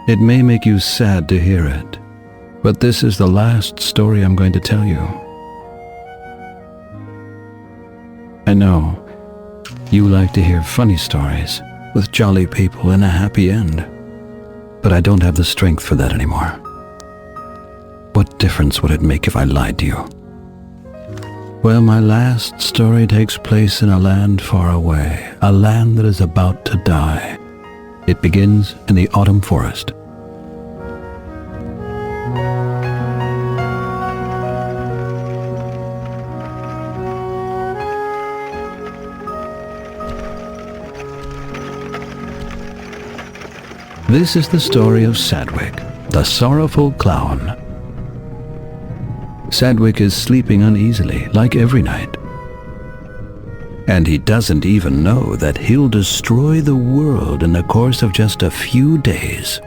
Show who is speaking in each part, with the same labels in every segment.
Speaker 1: It may make you sad to hear it, but this is the last story I'm going to tell you. I know you like to hear funny stories with jolly people and a happy end, but I don't have the strength for that anymore. What difference would it make if I lied to you? Well, my last story takes place in a land far away, a land that is about to die. It begins in the autumn forest. This is the story of Sadwick, the sorrowful clown. Sadwick is sleeping uneasily, like every night. And he doesn't even know that he'll destroy the world in the course of just a few days.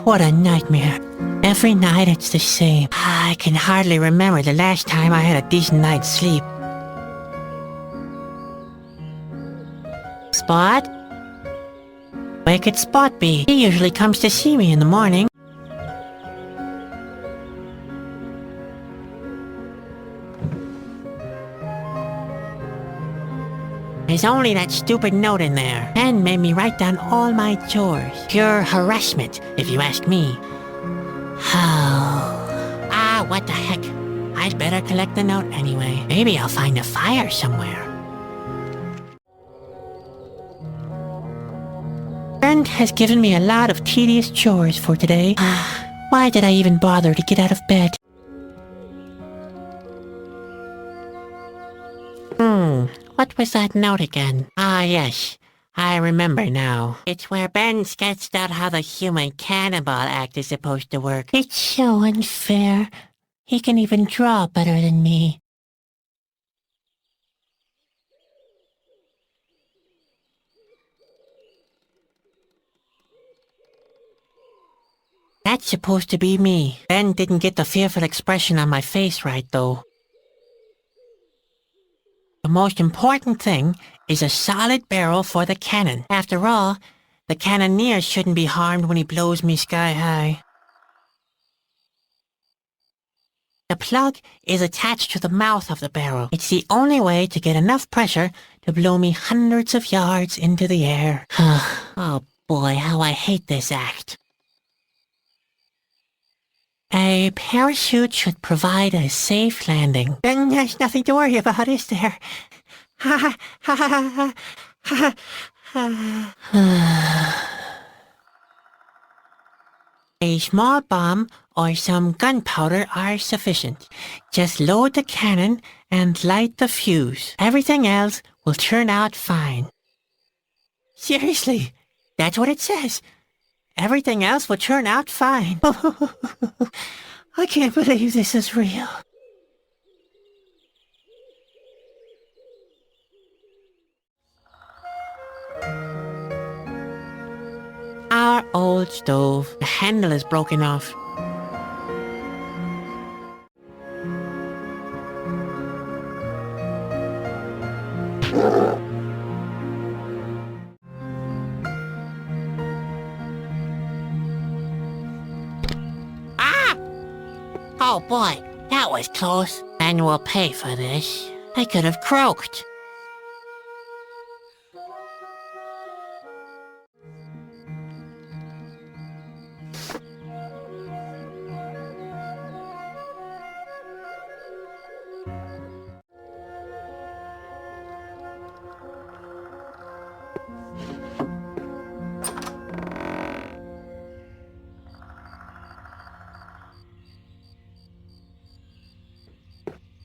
Speaker 2: What a nightmare. Every night it's the same. I can hardly remember the last time I had a decent night's sleep. Spot? Where could Spot be? He usually comes to see me in the morning. There's only that stupid note in there. And made me write down all my chores. Pure harassment, if you ask me. What the heck? I'd better collect the note anyway. Maybe I'll find a fire somewhere. Friend has given me a lot of tedious chores for today. Why did I even bother to get out of bed? What was that note again? Yes. I remember now. It's where Ben sketched out how the human cannibal act is supposed to work. It's so unfair. He can even draw better than me. That's supposed to be me. Ben didn't get the fearful expression on my face right, though. The most important thing is a solid barrel for the cannon. After all, the cannoneer shouldn't be harmed when he blows me sky high. The plug is attached to the mouth of the barrel. It's the only way to get enough pressure to blow me hundreds of yards into the air. Oh boy, how I hate this act. A parachute should provide a safe landing. Then there's nothing to worry about, is there? A small bomb or some gunpowder are sufficient. Just load the cannon and light the fuse. Everything else will turn out fine. Seriously, that's what it says. Everything else will turn out fine. I can't believe this is real. Our old stove. The handle is broken off. Ah! Oh boy, that was close. And we'll pay for this. I could have croaked.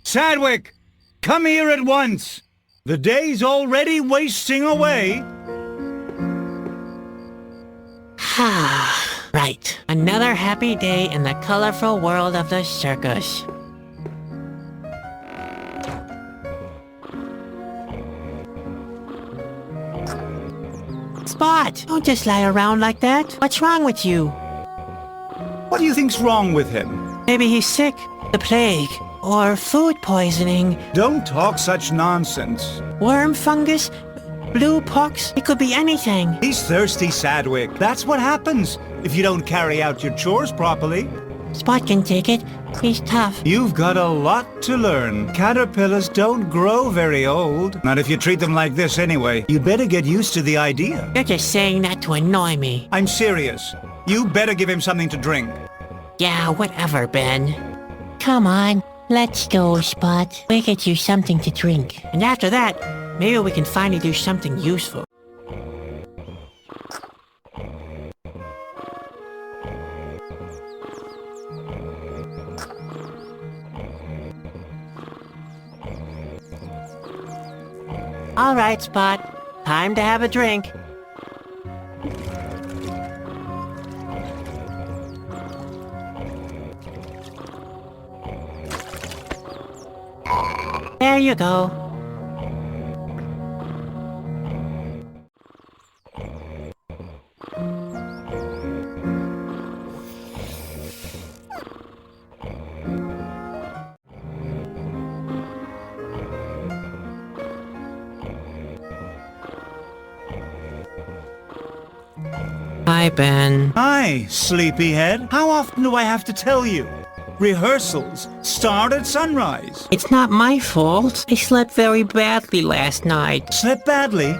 Speaker 3: Sadwick, come here at once. The day's already wasting away.
Speaker 2: Right. Another happy day in the colorful world of the circus. Spot! Don't just lie around like that. What's wrong with you?
Speaker 3: What do you think's wrong with him?
Speaker 2: Maybe he's sick. The plague. Or food poisoning.
Speaker 3: Don't talk such nonsense.
Speaker 2: Worm fungus. Blue pox. It could be anything.
Speaker 3: He's thirsty, Sadwick. That's what happens if you don't carry out your chores properly.
Speaker 2: Spot can take it. He's tough.
Speaker 3: You've got a lot to learn. Caterpillars don't grow very old. Not if you treat them like this anyway. You'd better get used to the idea.
Speaker 2: You're just saying that to annoy me.
Speaker 3: I'm serious. You better give him something to drink.
Speaker 2: Yeah, whatever, Ben. Come on. Let's go, Spot. We'll get you something to drink. And after that, maybe we can finally do something useful. All right, Spot. Time to have a drink. There you go. Hi, Ben.
Speaker 3: Hi, sleepyhead. How often do I have to tell you? Rehearsals start at sunrise.
Speaker 2: It's not my fault. I slept very badly last night.
Speaker 3: Slept badly?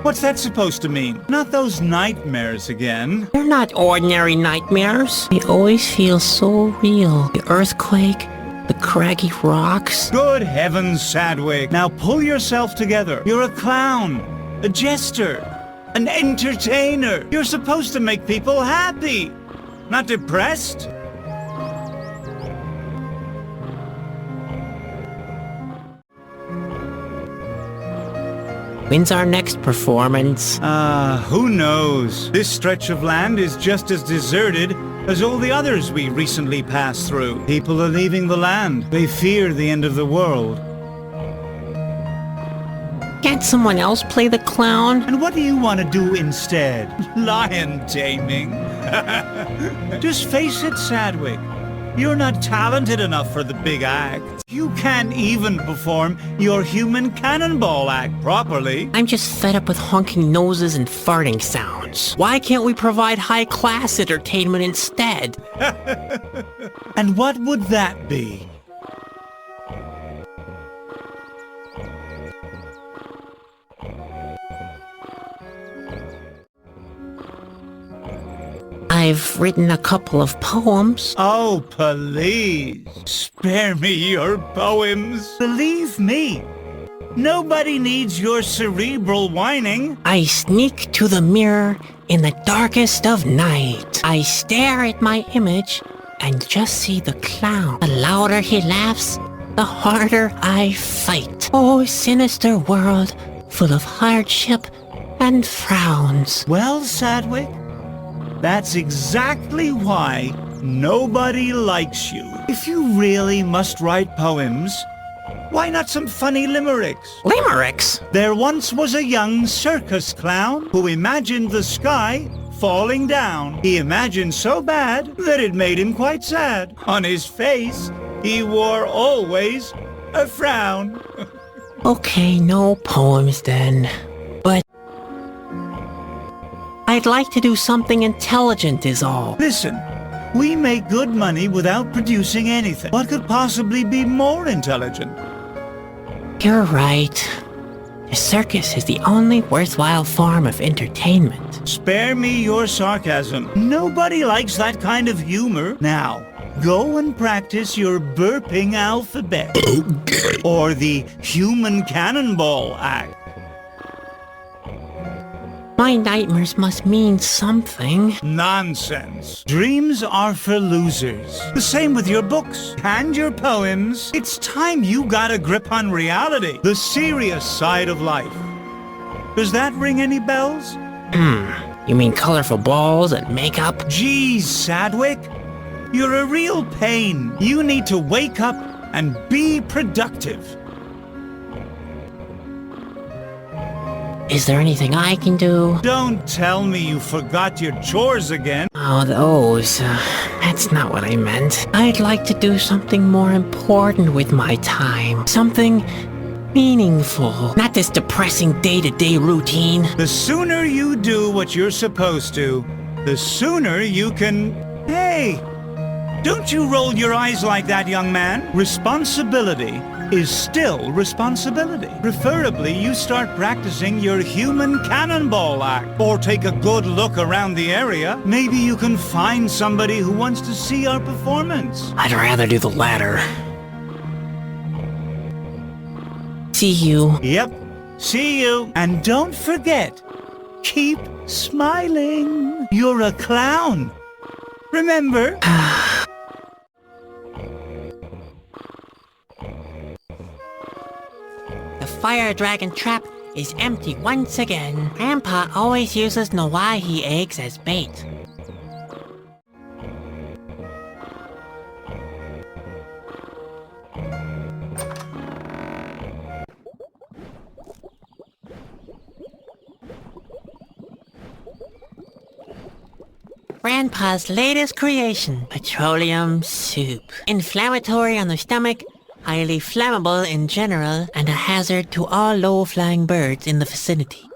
Speaker 3: What's that supposed to mean? Not those nightmares again.
Speaker 2: They're not ordinary nightmares. They always feel so real. The earthquake, the craggy rocks.
Speaker 3: Good heavens, Sadwick. Now pull yourself together. You're a clown, a jester, an entertainer. You're supposed to make people happy, not depressed.
Speaker 2: When's our next performance?
Speaker 3: Who knows? This stretch of land is just as deserted as all the others we recently passed through. People are leaving the land. They fear the end of the world.
Speaker 2: Can't someone else play the clown?
Speaker 3: And what do you want to do instead? Lion taming? Just face it, Sadwick. You're not talented enough for the big act. You can't even perform your human cannonball act properly.
Speaker 2: I'm just fed up with honking noses and farting sounds. Why can't we provide high-class entertainment instead?
Speaker 3: And what would that be?
Speaker 2: I've written a couple of poems.
Speaker 3: Oh, please, spare me your poems. Believe me, nobody needs your cerebral whining.
Speaker 2: I sneak to the mirror in the darkest of night. I stare at my image and just see the clown. The louder he laughs, the harder I fight. Oh, sinister world, full of hardship and frowns.
Speaker 3: Well, Sadwick, that's exactly why nobody likes you. If you really must write poems, why not some funny limericks?
Speaker 2: Limericks?
Speaker 3: There once was a young circus clown who imagined the sky falling down. He imagined so bad that it made him quite sad. On his face, he wore always a frown.
Speaker 2: Okay, no poems then. But I'd like to do something intelligent is all.
Speaker 3: Listen, we make good money without producing anything. What could possibly be more intelligent?
Speaker 2: You're right. The circus is the only worthwhile form of entertainment.
Speaker 3: Spare me your sarcasm. Nobody likes that kind of humor. Now, go and practice your burping alphabet. Or the human cannonball act.
Speaker 2: My nightmares must mean something.
Speaker 3: Nonsense. Dreams are for losers. The same with your books and your poems. It's time you got a grip on reality, the serious side of life. Does that ring any bells?
Speaker 2: You mean colorful balls and makeup?
Speaker 3: Geez, Sadwick. You're a real pain. You need to wake up and be productive.
Speaker 2: Is there anything I can do?
Speaker 3: Don't tell me you forgot your chores again.
Speaker 2: Oh, those. That's not what I meant. I'd like to do something more important with my time. Something meaningful. Not this depressing day-to-day routine.
Speaker 3: The sooner you do what you're supposed to, the sooner you can... Hey! Don't you roll your eyes like that, young man. Responsibility is still responsibility. Preferably, you start practicing your human cannonball act. Or take a good look around the area. Maybe you can find somebody who wants to see our performance.
Speaker 2: I'd rather do the latter. See you.
Speaker 3: Yep, see you. And don't forget, keep smiling. You're a clown. Remember?
Speaker 2: The fire dragon trap is empty once again. Grandpa always uses Nawahi eggs as bait. Grandpa's latest creation, petroleum soup. Inflammatory on the stomach, highly flammable in general, and a hazard to all low-flying birds in the vicinity.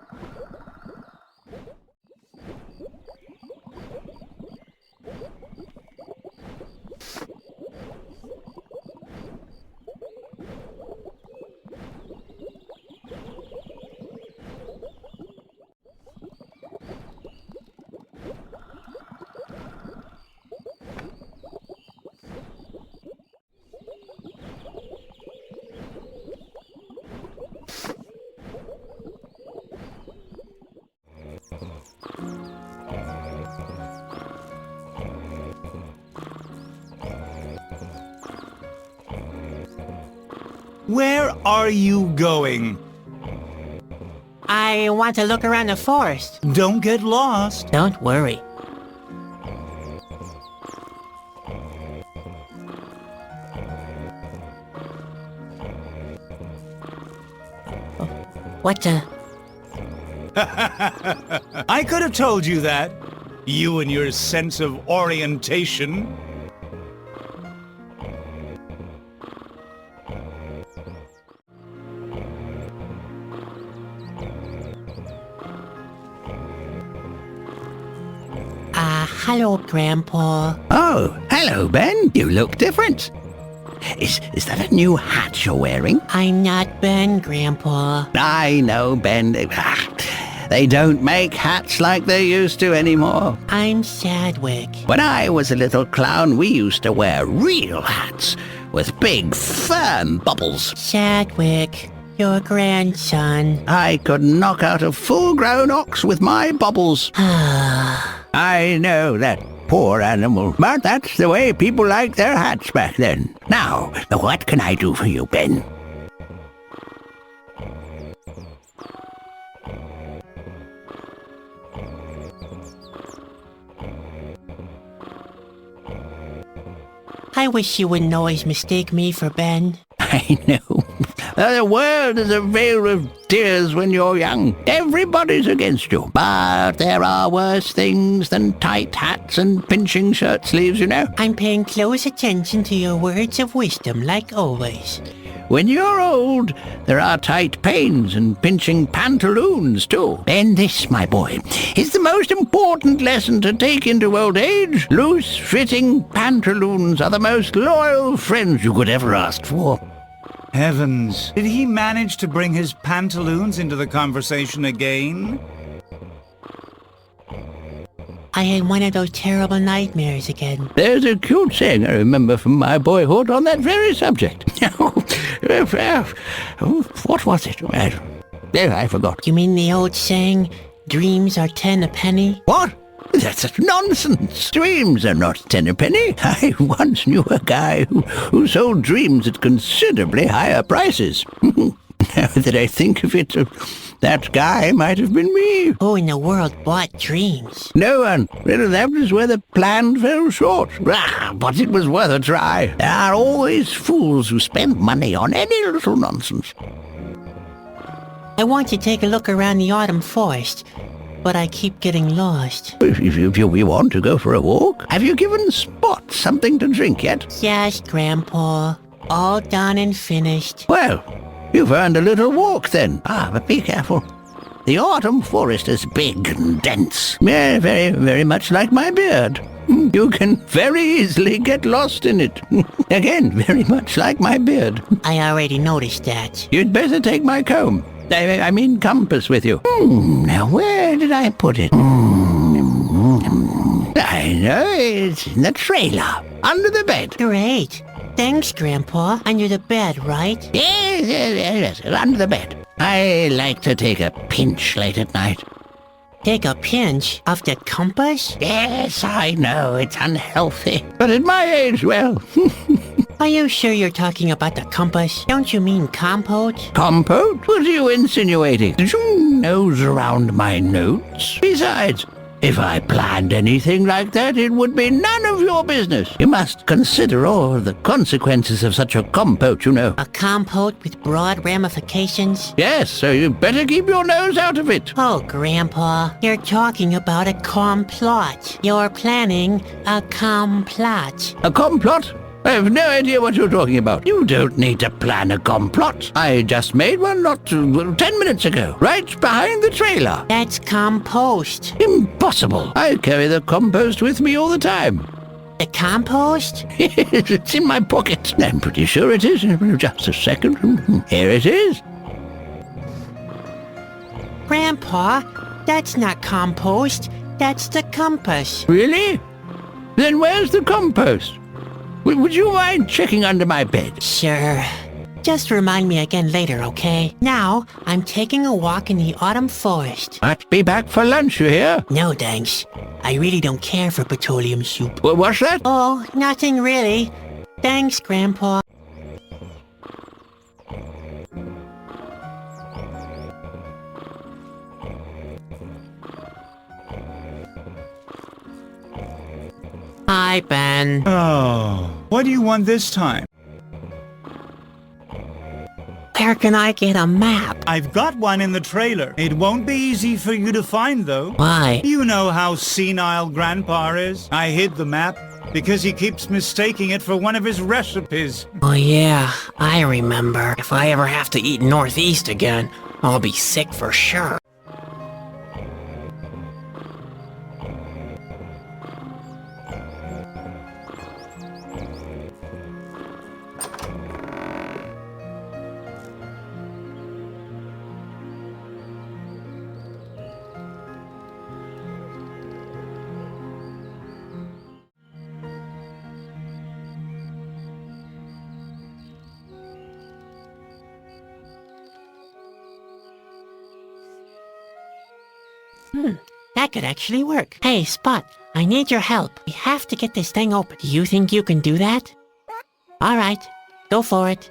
Speaker 3: Where are you going?
Speaker 2: I want to look around the forest.
Speaker 3: Don't get lost.
Speaker 2: Don't worry. What the...
Speaker 3: I could have told you that. You and your sense of orientation.
Speaker 2: Hello, Grandpa.
Speaker 4: Oh, hello, Ben. You look different. Is that a new hat you're wearing?
Speaker 2: I'm not Ben, Grandpa.
Speaker 4: I know, Ben. They don't make hats like they used to anymore.
Speaker 2: I'm Sadwick.
Speaker 4: When I was a little clown, we used to wear real hats with big, firm bubbles.
Speaker 2: Sadwick, your grandson.
Speaker 4: I could knock out a full-grown ox with my bubbles. I know that poor animal, but that's the way people liked their hats back then. Now, what can I do for you, Ben?
Speaker 2: I wish you wouldn't always mistake me for Ben.
Speaker 4: I know. The world is a vale of tears when you're young. Everybody's against you. But there are worse things than tight hats and pinching shirt sleeves, you know.
Speaker 2: I'm paying close attention to your words of wisdom, like always.
Speaker 4: when you're old, there are tight pains and pinching pantaloons, too. And this, my boy, is the most important lesson to take into old age. Loose-fitting pantaloons are the most loyal friends you could ever ask for.
Speaker 3: Heavens, did he manage to bring his pantaloons into the conversation again?
Speaker 2: I had one of those terrible nightmares again.
Speaker 4: There's a cute saying I remember from my boyhood on that very subject. What was it? I forgot.
Speaker 2: You mean the old saying, dreams are 10 a penny?
Speaker 4: What? That's nonsense. Dreams are not 10 a penny. I once knew a guy who sold dreams at considerably higher prices. Now that I think of it, that guy might have been me.
Speaker 2: Who in the world bought dreams?
Speaker 4: No one. Well, that was where the plan fell short. But it was worth a try. There are always fools who spend money on any little nonsense.
Speaker 2: I want to take a look around the autumn forest, but I keep getting lost.
Speaker 4: If you want to go for a walk, have you given Spot something to drink yet?
Speaker 2: Yes, Grandpa. All done and finished.
Speaker 4: Well, you've earned a little walk then. But be careful. The autumn forest is big and dense. Yeah, very, very much like my beard. You can very easily get lost in it. Again, very much like my beard.
Speaker 2: I already noticed that.
Speaker 4: You'd better take my comb. I mean compass with you. Now where did I put it? I know, it's in the trailer. Under the bed.
Speaker 2: Great. Thanks, Grandpa. Under the bed, right?
Speaker 4: Yes, under the bed. I like to take a pinch late at night.
Speaker 2: Take a pinch of the compass?
Speaker 4: Yes, I know, it's unhealthy. But at my age, well...
Speaker 2: Are you sure you're talking about the compass? Don't you mean compote?
Speaker 4: Compote? What are you insinuating? Did you nose around my notes? Besides, if I planned anything like that, it would be none of your business. You must consider all the consequences of such a compote, you know.
Speaker 2: A compote with broad ramifications?
Speaker 4: Yes, so you better keep your nose out of it.
Speaker 2: Oh, Grandpa, you're talking about a complot. You're planning a complot.
Speaker 4: A complot? I have no idea what you're talking about. You don't need to plan a complot. I just made one not 10 minutes ago, right behind the trailer.
Speaker 2: That's compost.
Speaker 4: Impossible. I carry the compost with me all the time.
Speaker 2: The compost?
Speaker 4: It's in my pocket. I'm pretty sure it is. Just a second. Here it is.
Speaker 2: Grandpa, that's not compost. That's the compass.
Speaker 4: Really? Then where's the compost? Would you mind checking under my bed?
Speaker 2: Sure. Just remind me again later, okay? Now, I'm taking a walk in the autumn forest.
Speaker 4: Might be back for lunch, you hear?
Speaker 2: No, thanks. I really don't care for petroleum soup.
Speaker 4: What's that?
Speaker 2: Oh, nothing really. Thanks, Grandpa. Hi, Ben.
Speaker 3: Oh, what do you want this time?
Speaker 2: Where can I get a map?
Speaker 3: I've got one in the trailer. It won't be easy for you to find, though.
Speaker 2: Why?
Speaker 3: You know how senile Grandpa is. I hid the map because he keeps mistaking it for one of his recipes.
Speaker 2: Oh yeah, I remember. If I ever have to eat Northeast again, I'll be sick for sure. That could actually work. Hey, Spot, I need your help. We have to get this thing open. Do you think you can do that? All right, go for it.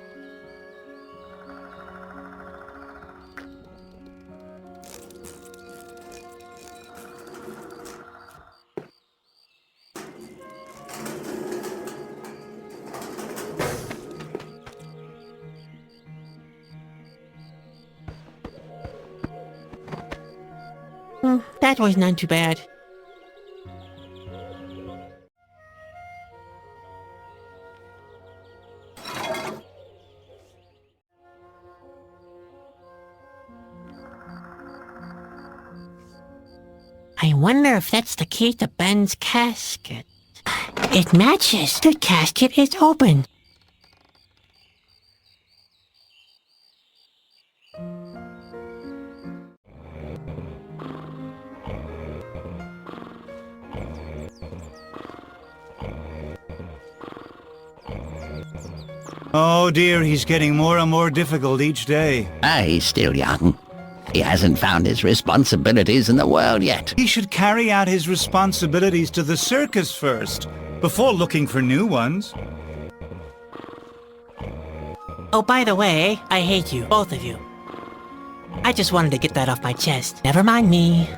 Speaker 2: That was not too bad. I wonder if that's the key to Ben's casket. It matches. The casket is open.
Speaker 3: Oh dear, he's getting more and more difficult each day.
Speaker 4: He's still young. He hasn't found his responsibilities in the world yet.
Speaker 3: He should carry out his responsibilities to the circus first, before looking for new ones.
Speaker 2: Oh, by the way, I hate you, both of you. I just wanted to get that off my chest. Never mind me.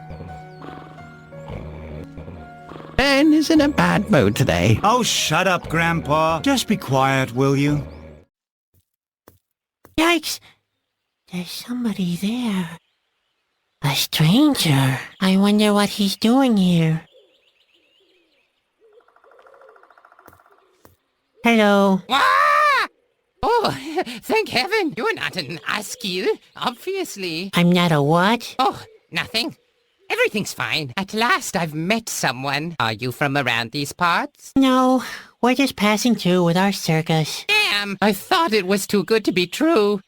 Speaker 4: Ben is in a bad mood today.
Speaker 3: Oh, shut up, Grandpa. Just be quiet, will you?
Speaker 2: Yikes! There's somebody there. A stranger. I wonder what he's doing here. Hello.
Speaker 5: Ah! Oh, thank heaven you're not an Askew, obviously.
Speaker 2: I'm not a what?
Speaker 5: Oh, nothing. Everything's fine. At last I've met someone. Are you from around these parts?
Speaker 2: No, we're just passing through with our circus.
Speaker 5: Damn, I thought it was too good to be true.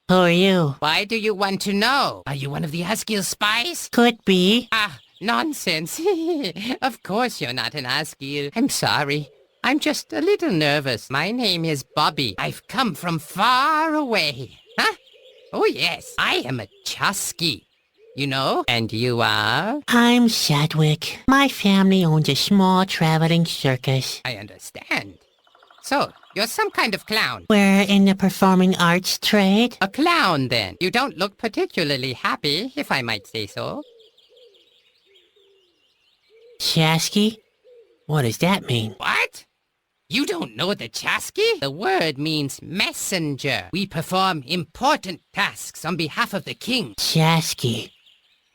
Speaker 2: Who are you?
Speaker 5: Why do you want to know? Are you one of the Askew spies?
Speaker 2: Could be.
Speaker 5: Ah, nonsense. Of course you're not an Askew. I'm sorry. I'm just a little nervous. My name is Bobby. I've come from far away. Huh? Oh yes, I am a Chusky. You know? And you are?
Speaker 2: I'm Sadwick. My family owns a small traveling circus.
Speaker 5: I understand. So, you're some kind of clown.
Speaker 2: We're in the performing arts trade.
Speaker 5: A clown, then. You don't look particularly happy, if I might say so.
Speaker 2: Chasky? What does that mean?
Speaker 5: What? You don't know the Chasky? The word means messenger. We perform important tasks on behalf of the king.
Speaker 2: Chasky.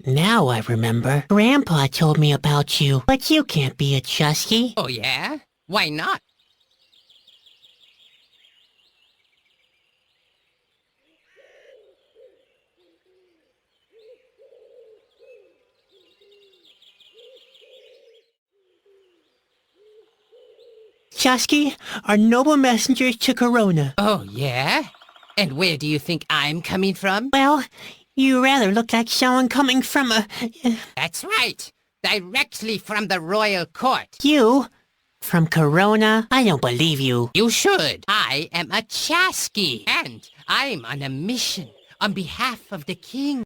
Speaker 2: Now I remember. Grandpa told me about you, but you can't be a Chusky.
Speaker 5: Oh, yeah? Why not?
Speaker 2: Chusky are noble messengers to Corona.
Speaker 5: Oh, yeah? And where do you think I'm coming from?
Speaker 2: Well, you rather look like someone coming from a...
Speaker 5: That's right. Directly from the royal court.
Speaker 2: You? From Corona? I don't believe you.
Speaker 5: You should. I am a Chasky, and I'm on a mission on behalf of the king.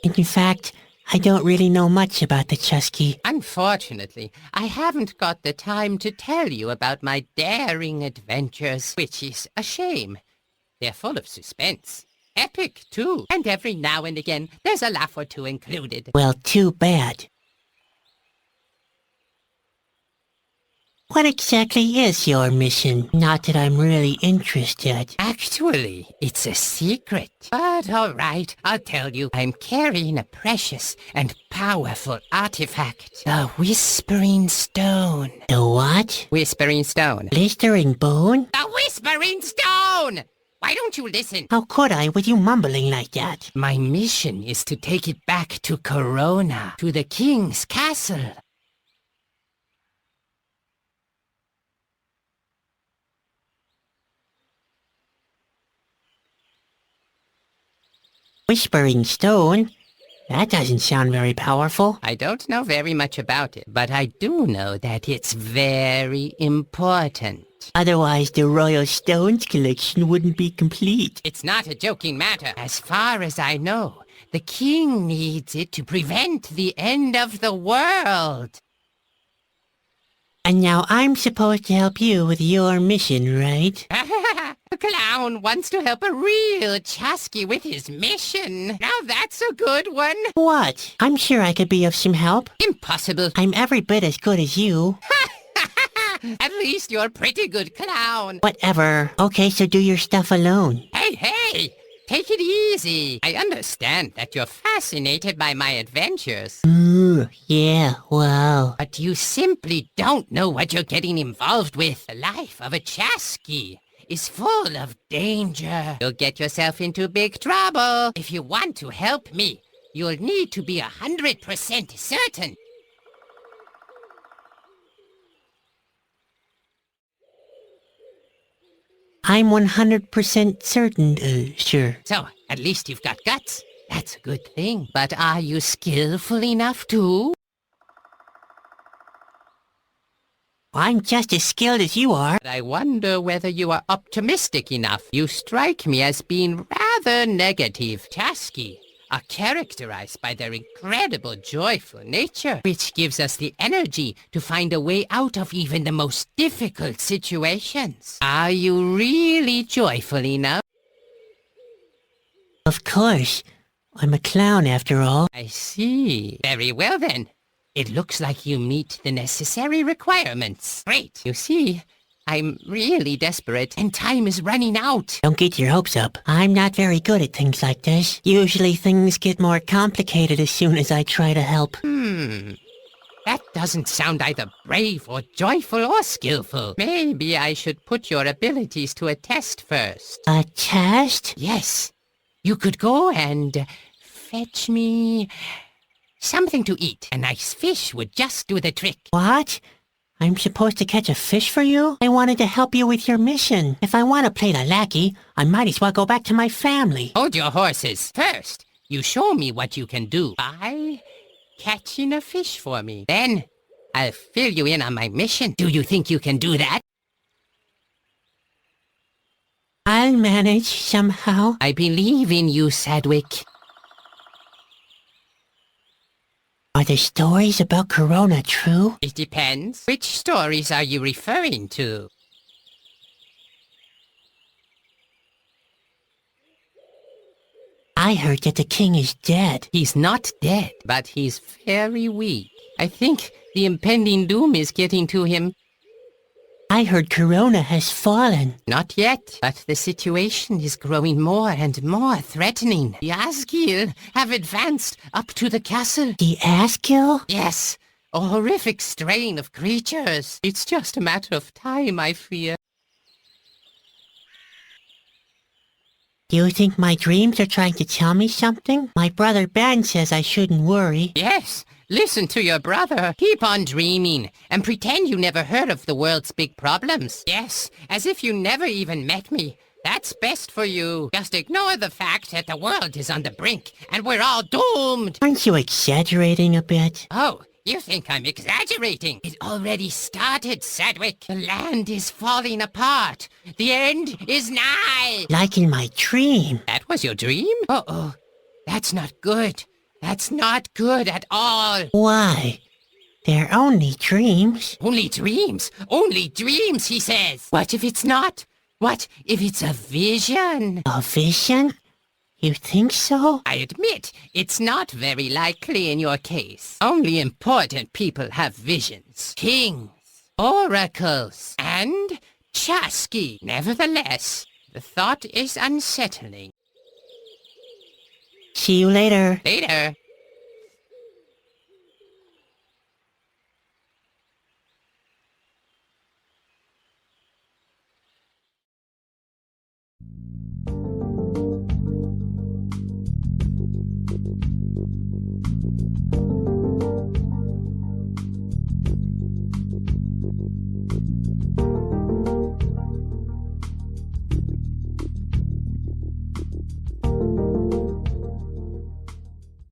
Speaker 2: In fact, I don't really know much about the Chusky.
Speaker 5: Unfortunately, I haven't got the time to tell you about my daring adventures, which is a shame. They're full of suspense. Epic, too. And every now and again, there's a laugh or two included.
Speaker 2: Well, too bad. What exactly is your mission? Not that I'm really interested.
Speaker 5: Actually, it's a secret. But all right, I'll tell you. I'm carrying a precious and powerful artifact. The Whispering Stone.
Speaker 2: The what?
Speaker 5: Whispering Stone.
Speaker 2: Blistering bone?
Speaker 5: The Whispering Stone! Why don't you listen?
Speaker 2: How could I with you mumbling like that?
Speaker 5: My mission is to take it back to Corona, to the king's castle.
Speaker 2: Whispering stone? That doesn't sound very powerful.
Speaker 5: I don't know very much about it, but I do know that it's very important.
Speaker 2: Otherwise, the Royal Stones collection wouldn't be complete.
Speaker 5: It's not a joking matter. As far as I know, the king needs it to prevent the end of the world.
Speaker 2: And now I'm supposed to help you with your mission, right?
Speaker 5: A clown wants to help a real Chusky with his mission. Now that's a good one.
Speaker 2: What? I'm sure I could be of some help.
Speaker 5: Impossible.
Speaker 2: I'm every bit as good as you.
Speaker 5: At least you're a pretty good clown.
Speaker 2: Whatever. Okay, so do your stuff alone.
Speaker 5: Hey! Take it easy. I understand that you're fascinated by my adventures.
Speaker 2: Yeah, wow.
Speaker 5: But you simply don't know what you're getting involved with. The life of a Chusky is full of danger. You'll get yourself into big trouble. If you want to help me, you'll need to be 100% certain.
Speaker 2: I'm 100% certain, sure.
Speaker 5: So, at least you've got guts. That's a good thing. But are you skillful enough too?
Speaker 2: I'm just as skilled as you are.
Speaker 5: I wonder whether you are optimistic enough. You strike me as being rather negative. Chasqui are characterized by their incredible joyful nature, which gives us the energy to find a way out of even the most difficult situations. Are you really joyful enough?
Speaker 2: Of course. I'm a clown after all.
Speaker 5: I see. Very well then. It looks like you meet the necessary requirements. Great. You see, I'm really desperate and time is running out.
Speaker 2: Don't get your hopes up. I'm not very good at things like this. Usually things get more complicated as soon as I try to help.
Speaker 5: That doesn't sound either brave or joyful or skillful. Maybe I should put your abilities to a test first.
Speaker 2: A test?
Speaker 5: Yes. You could go and fetch me something to eat. A nice fish would just do the trick.
Speaker 2: What? I'm supposed to catch a fish for you? I wanted to help you with your mission. If I want to play the lackey, I might as well go back to my family.
Speaker 5: Hold your horses. First, you show me what you can do by catching a fish for me. Then, I'll fill you in on my mission. Do you think you can do that?
Speaker 2: I'll manage somehow.
Speaker 5: I believe in you, Sadwick.
Speaker 2: Are the stories about Corona true?
Speaker 5: It depends. Which stories are you referring to?
Speaker 2: I heard that the king is dead.
Speaker 5: He's not dead, but he's very weak. I think the impending doom is getting to him.
Speaker 2: I heard Corona has fallen.
Speaker 5: Not yet, but the situation is growing more and more threatening. The Asgil have advanced up to the castle.
Speaker 2: The Askill?
Speaker 5: Yes, a horrific strain of creatures. It's just a matter of time, I fear.
Speaker 2: Do you think my dreams are trying to tell me something? My brother Ben says I shouldn't worry.
Speaker 5: Yes, listen to your brother. Keep on dreaming and pretend you never heard of the world's big problems. Yes, as if you never even met me. That's best for you. Just ignore the fact that the world is on the brink and we're all doomed.
Speaker 2: Aren't you exaggerating a bit?
Speaker 5: Oh, you think I'm exaggerating? It already started, Sadwick. The land is falling apart. The end is nigh.
Speaker 2: Like in my dream.
Speaker 5: That was your dream? Uh-oh. That's not good. That's not good at all.
Speaker 2: Why? They're only dreams.
Speaker 5: Only dreams. Only dreams, he says. What if it's not? What if it's a vision?
Speaker 2: A vision? You think so?
Speaker 5: I admit, it's not very likely in your case. Only important people have visions. Kings, oracles, and Chasqui. Nevertheless, the thought is unsettling.
Speaker 2: See you later.
Speaker 5: Later.